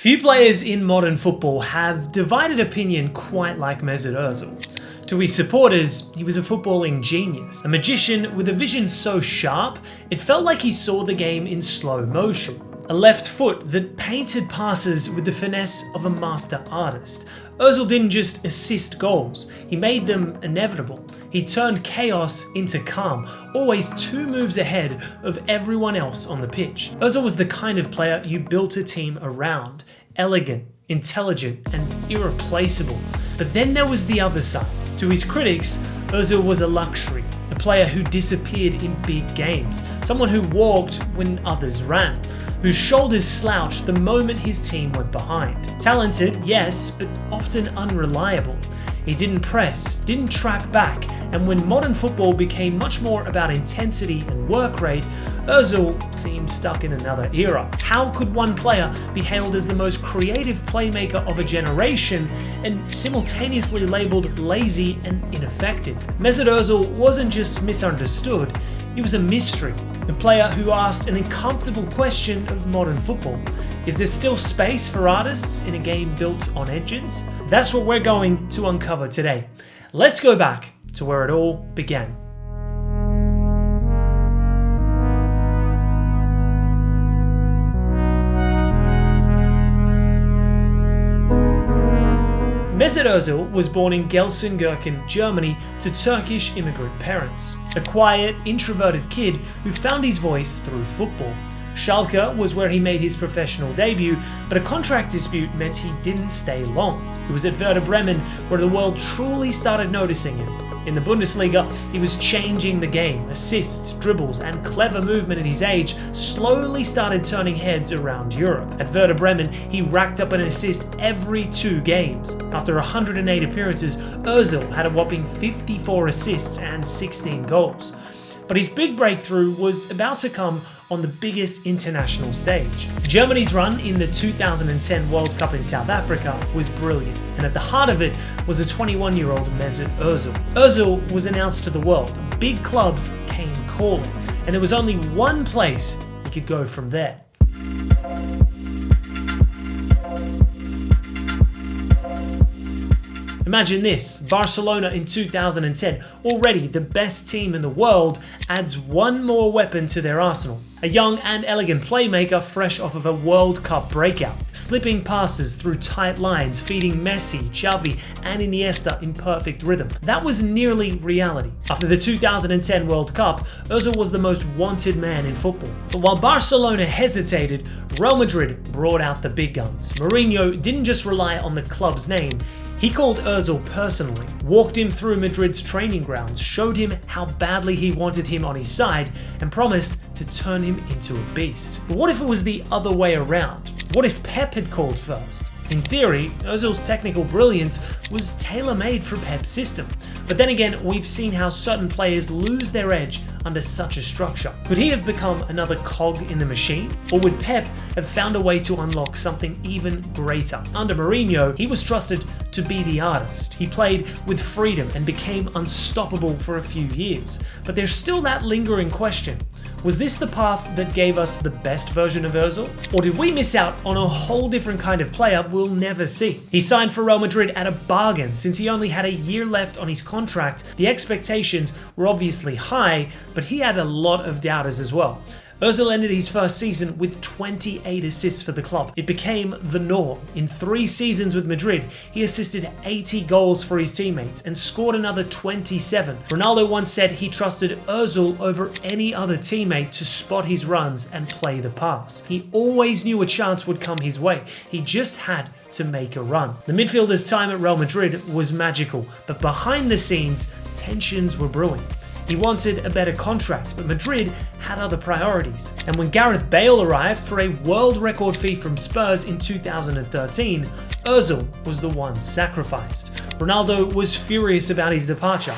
Few players in modern football have divided opinion quite like Mesut Özil. To his supporters, he was a footballing genius, a magician with a vision so sharp, it felt like he saw the game in slow motion. A left foot that painted passes with the finesse of a master artist. Özil didn't just assist goals, he made them inevitable. He turned chaos into calm, always 2 moves ahead of everyone else on the pitch. Özil was the kind of player you built a team around. Elegant, intelligent, and irreplaceable. But then there was the other side. To his critics, Özil was a luxury, a player who disappeared in big games, someone who walked when others ran, whose shoulders slouched the moment his team went behind. Talented, yes, but often unreliable. He didn't press, didn't track back, and when modern football became much more about intensity and work rate, Özil seemed stuck in another era. How could one player be hailed as the most creative playmaker of a generation and simultaneously labelled lazy and ineffective? Mesut Özil wasn't just misunderstood, he was a mystery, a player who asked an uncomfortable question of modern football. Is there still space for artists in a game built on edges? That's what we're going to uncover today. Let's go back to where it all began. Mesut Özil was born in Gelsenkirchen, Germany, to Turkish immigrant parents. A quiet, introverted kid who found his voice through football. Schalke was where he made his professional debut, but a contract dispute meant he didn't stay long. It was at Werder Bremen where the world truly started noticing him. In the Bundesliga, he was changing the game. Assists, dribbles, and clever movement at his age slowly started turning heads around Europe. At Werder Bremen, he racked up an assist every 2 games. After 108 appearances, Özil had a whopping 54 assists and 16 goals. But his big breakthrough was about to come on the biggest international stage. Germany's run in the 2010 World Cup in South Africa was brilliant, and at the heart of it was a 21-year-old Mesut Özil. Özil was announced to the world, big clubs came calling, and there was only one place he could go from there. Imagine this, Barcelona in 2010, already the best team in the world, adds one more weapon to their arsenal. A young and elegant playmaker fresh off of a World Cup breakout, slipping passes through tight lines, feeding Messi, Xavi and Iniesta in perfect rhythm. That was nearly reality. After the 2010 World Cup, Özil was the most wanted man in football. But while Barcelona hesitated, Real Madrid brought out the big guns. Mourinho didn't just rely on the club's name, he called Özil personally, walked him through Madrid's training grounds, showed him how badly he wanted him on his side, and promised to turn him into a beast. But what if it was the other way around? What if Pep had called first? In theory, Özil's technical brilliance was tailor-made for Pep's system. But then again, we've seen how certain players lose their edge under such a structure. Could he have become another cog in the machine? Or would Pep have found a way to unlock something even greater? Under Mourinho, he was trusted to be the artist. He played with freedom and became unstoppable for a few years. But there's still that lingering question. Was this the path that gave us the best version of Özil? Or did we miss out on a whole different kind of player we'll never see? He signed for Real Madrid at a bargain since he only had a year left on his contract. The expectations were obviously high, but he had a lot of doubters as well. Özil ended his first season with 28 assists for the club. It became the norm. In 3 seasons with Madrid, he assisted 80 goals for his teammates and scored another 27. Ronaldo once said he trusted Özil over any other teammate to spot his runs and play the pass. He always knew a chance would come his way. He just had to make a run. The midfielder's time at Real Madrid was magical, but behind the scenes, tensions were brewing. He wanted a better contract, but Madrid had other priorities. And when Gareth Bale arrived for a world record fee from Spurs in 2013, Özil was the one sacrificed. Ronaldo was furious about his departure.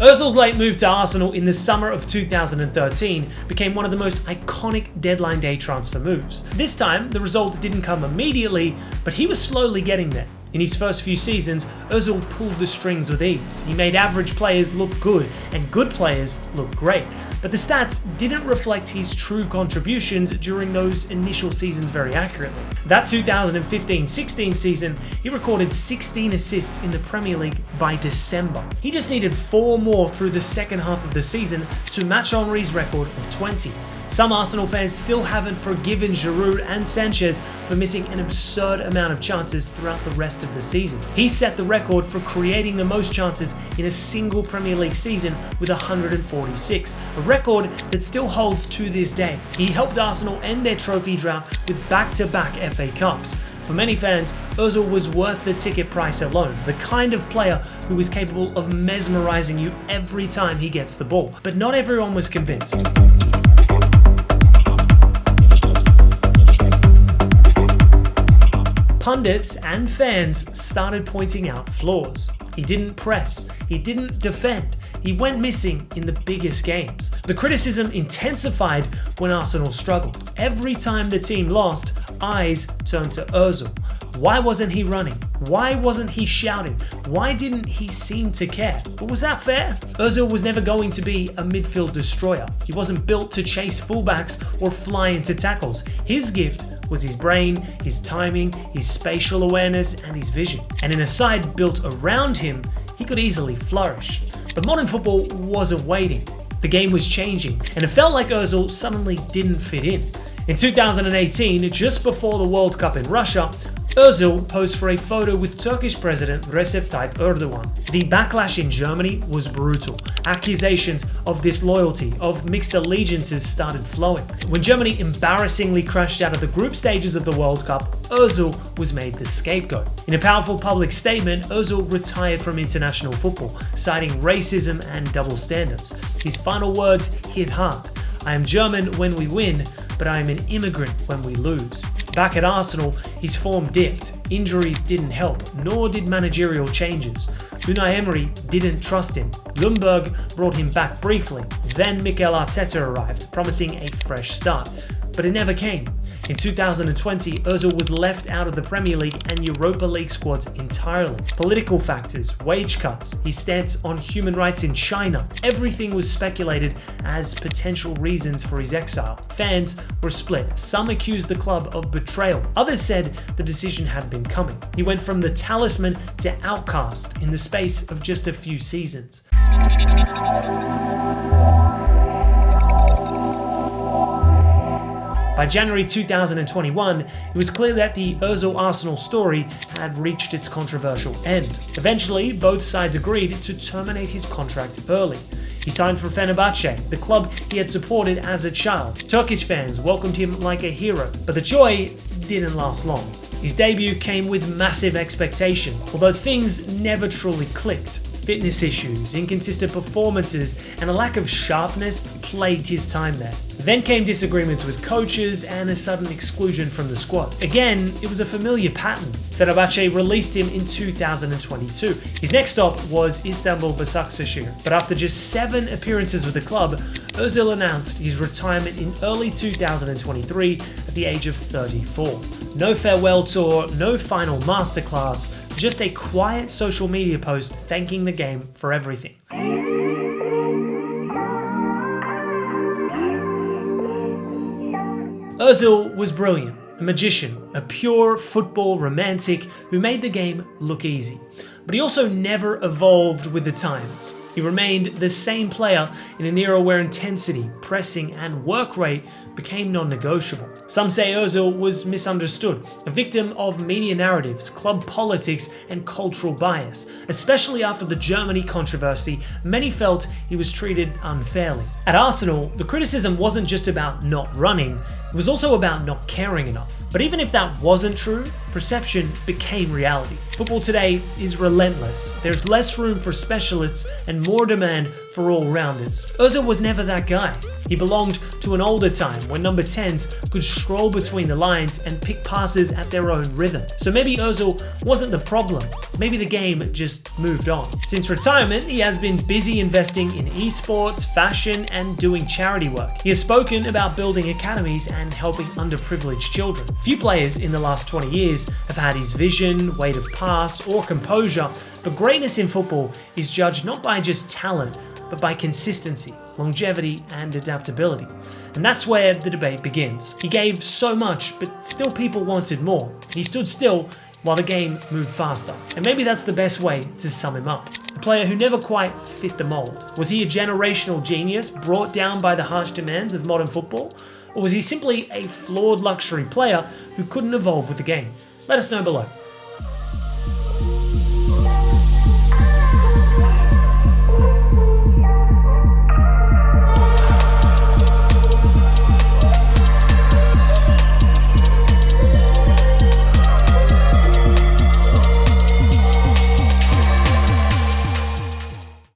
Özil's late move to Arsenal in the summer of 2013 became one of the most iconic deadline day transfer moves. This time, the results didn't come immediately, but he was slowly getting there. In his first few seasons, Özil pulled the strings with ease. He made average players look good and good players look great. But the stats didn't reflect his true contributions during those initial seasons very accurately. That 2015-16 season, he recorded 16 assists in the Premier League by December. He just needed 4 more through the second half of the season to match Henry's record of 20. Some Arsenal fans still haven't forgiven Giroud and Sanchez for missing an absurd amount of chances throughout the rest of the season. He set the record for creating the most chances in a single Premier League season with 146, a record that still holds to this day. He helped Arsenal end their trophy drought with back-to-back FA Cups. For many fans, Özil was worth the ticket price alone, the kind of player who is capable of mesmerizing you every time he gets the ball. But not everyone was convinced. Pundits and fans started pointing out flaws. He didn't press, he didn't defend, he went missing in the biggest games. The criticism intensified when Arsenal struggled. Every time the team lost, eyes turned to Özil. Why wasn't he running? Why wasn't he shouting? Why didn't he seem to care? But was that fair? Özil was never going to be a midfield destroyer. He wasn't built to chase fullbacks or fly into tackles. His gift was his brain, his timing, his spatial awareness, and his vision. And in a side built around him, he could easily flourish. But modern football wasn't waiting. The game was changing, and it felt like Özil suddenly didn't fit in. In 2018, just before the World Cup in Russia, Özil posed for a photo with Turkish President Recep Tayyip Erdogan. The backlash in Germany was brutal. Accusations of disloyalty, of mixed allegiances started flowing. When Germany embarrassingly crashed out of the group stages of the World Cup, Özil was made the scapegoat. In a powerful public statement, Özil retired from international football, citing racism and double standards. His final words hit hard. "I am German when we win, but I am an immigrant when we lose." Back at Arsenal, his form dipped. Injuries didn't help, nor did managerial changes. Unai Emery didn't trust him. Ljungberg brought him back briefly. Then Mikel Arteta arrived, promising a fresh start. But it never came. In 2020, Özil was left out of the Premier League and Europa League squads entirely. Political factors, wage cuts, his stance on human rights in China, everything was speculated as potential reasons for his exile. Fans were split. Some accused the club of betrayal. Others said the decision had been coming. He went from the talisman to outcast in the space of just a few seasons. By January 2021, it was clear that the Özil Arsenal story had reached its controversial end. Eventually, both sides agreed to terminate his contract early. He signed for Fenerbahce, the club he had supported as a child. Turkish fans welcomed him like a hero, but the joy didn't last long. His debut came with massive expectations, although things never truly clicked. Fitness issues, inconsistent performances, and a lack of sharpness plagued his time there. Then came disagreements with coaches and a sudden exclusion from the squad. Again, it was a familiar pattern. Fenerbahce released him in 2022. His next stop was Istanbul Başakşehir, but after just 7 appearances with the club, Özil announced his retirement in early 2023 at the age of 34. No farewell tour, no final masterclass, just a quiet social media post thanking the game for everything. Özil was brilliant, a magician, a pure football romantic who made the game look easy. But he also never evolved with the times. He remained the same player in an era where intensity, pressing, and work rate became non-negotiable. Some say Özil was misunderstood, a victim of media narratives, club politics, and cultural bias. Especially after the Germany controversy, many felt he was treated unfairly. At Arsenal, the criticism wasn't just about not running, it was also about not caring enough. But even if that wasn't true, perception became reality. Football today is relentless. There's less room for specialists and more demand for all-rounders. Özil was never that guy. He belonged to an older time when number 10s could stroll between the lines and pick passes at their own rhythm. So maybe Özil wasn't the problem. Maybe the game just moved on. Since retirement, he has been busy investing in esports, fashion, and doing charity work. He has spoken about building academies and helping underprivileged children. Few players in the last 20 years have had his vision, weight of pass, or composure, but greatness in football is judged not by just talent, but by consistency, longevity, and adaptability. And that's where the debate begins. He gave so much, but still people wanted more. He stood still while the game moved faster. And maybe that's the best way to sum him up. A player who never quite fit the mold. Was he a generational genius brought down by the harsh demands of modern football? Or was he simply a flawed luxury player who couldn't evolve with the game? Let us know below.